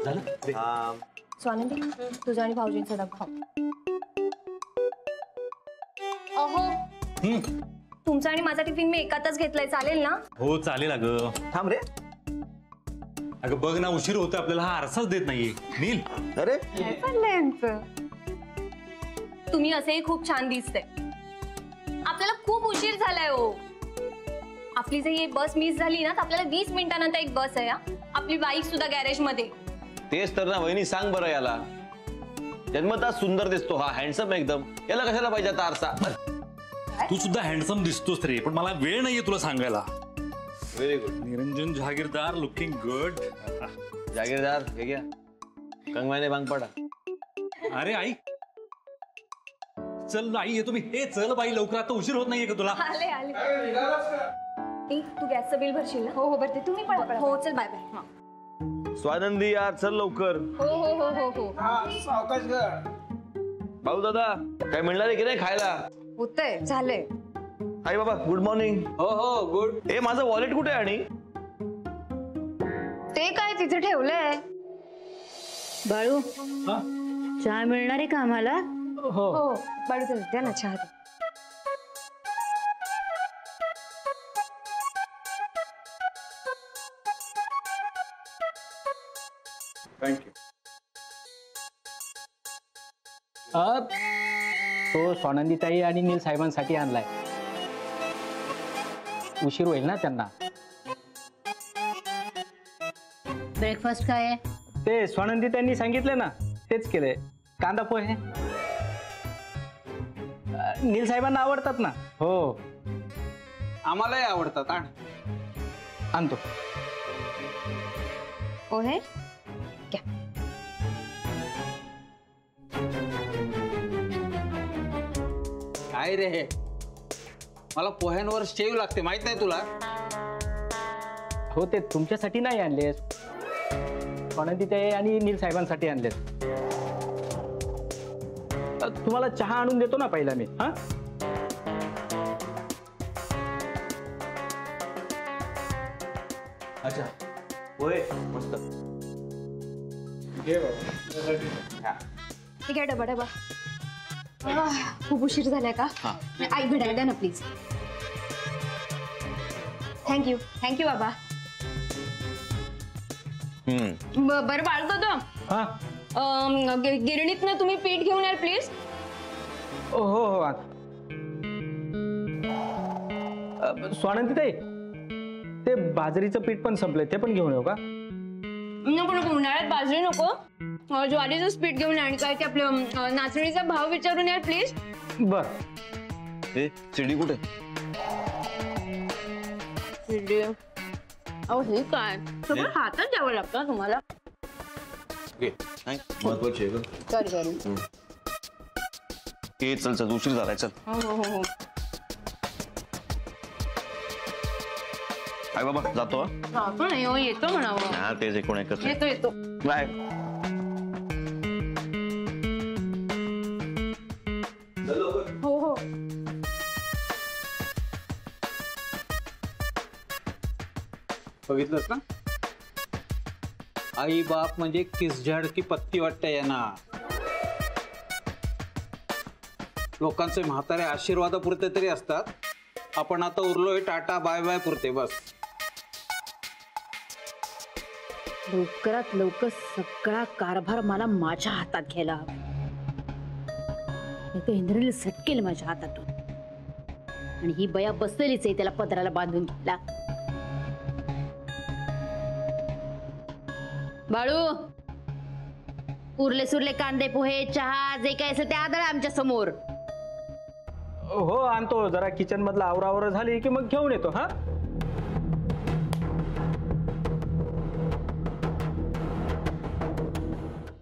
झालं? स्वानंदी तुझा आणि भाऊजींचा डबा. अहो तुमचा आणि माझा टिफिन मी एकातच घेतलाय, चालेल ना? हो चालेल. अगं थांब रे. अगं बघ ना, उशीर होतोय आपल्याला, हा आरसाच देत नाहीये. नील अरे काय चाललंय यांचं? तुम्ही असेही खूप छान दिसते. आपल्याला खूप उशीर झालाय हो. आपली जर ही बस मिस झाली ना तर आपल्याला 20 मिनिटानंतर एक बस आहे. आपली बाईक सुद्धा गॅरेज मध्ये. तेच तर ना वहिनी, सांग बरं याला. जन्मतः सुंदर दिसतो हा, हँडसम एकदम. याला कशाला पाहिजे आता आरसा? तू सुद्धा हँडसम दिसतोस रे, पण मला वेळ नाहीये तुला सांगायला. Very good. Niranjan Jahagirdar looking good. Jagirdar हे घ्या, कंगवाने भांग पडा. अरे आई चल, आई येतो मी. हे चल बाई लवकर, आता उशीर होत नाहीये का तुला? आले आले. तू गॅसचं बिल भरशील ना? हो हो भरते. तुम्ही पण. हो चल बाय बाय. स्वानंदी यार चल लवकर. हो हो हो हो हो. भाऊ दादा काय मिळणार आहे की नाही खायला? होतंय, झालंय. आई बाबा गुड मॉर्निंग. हो हो गुड. ए माझं वॉलेट कुठे आहे? आणि ते काय तिथे ठेवलंय? बाळू चहा मिळणार आहे का आम्हाला? हो बाळू द्या ना चहा. थँक्यू. तो स्वानंदीताई आणि नील साहेबांसाठी आणलाय. उशीर होईल ना त्यांना. ब्रेकफास्ट काय आहे? ते स्वानंदीताईंनी सांगितले ना, तेच केलंय. कांदा पोहे. नील साहेबांना आवडतात ना? हो आम्हालाही आवडतात. आणतो. पोहे काय रे, मला पोह्यांवर शेव लागते, माहित नाही तुला? हो ते तुमच्यासाठी नाही आणले, स्वानंदीताई आणि नील साहेबांसाठी आणले. तुम्हाला चहा आणून देतो ना पहिला मी. हा अच्छा होय मस्त. ठीक आहे. डबा डबा. खूप उशीर झालाय का? आई घड्याळ द्या ना प्लीज. थँक्यू थँक्यू बाबा. बरं बाळू दादा, गिरणीतनं तुम्ही पीठ घेऊन या प्लीज. हो हो. स्वानंदीताई ते बाजरीचं पीठ पण संपलंय, ते पण घेऊन येऊ का? नको नको, उन्हाळ्यात बाजरी नको. ज्वारीचं पीठ घेऊन या. आणि काय ते आपलं नाचणीचा भाव विचारून या प्लीज. बर. ए शिडी कुठे? अहो हे काय सगळं हातात द्यावं लागतं तुम्हाला. महत्वाची आहे का? चल चल उशीर झालाय. चल. हो हो हो. आई बाबा जातो. पण येतो म्हणावं. हा तेच एकूण एकच. येतो येतो. बाय. हो हो. बघितलंस ना, आई बाप म्हणजे किसझाड की पत्ती वाटते यांना. लोकांचे म्हातारे आशीर्वादापुरते तरी असतात. आपण आता उरलोय टाटा बाय बाय पुरते बस. लवकरात लवकर सगळा कारभार मला माझ्या हातात घ्यायला हवा. नाही तर इंद्रनील सटकेल माझ्या हातातून. आणि ही बया बसलेलीच आहे त्याला पदराला बांधून घ्यायला. बाळू उरले सुरले कांदे पोहे चहा जे काय असेल ते आदळ आमच्या समोर. हो आणतो. जरा किचन मधला आवरावर झाली की मग घेऊन येतो. हा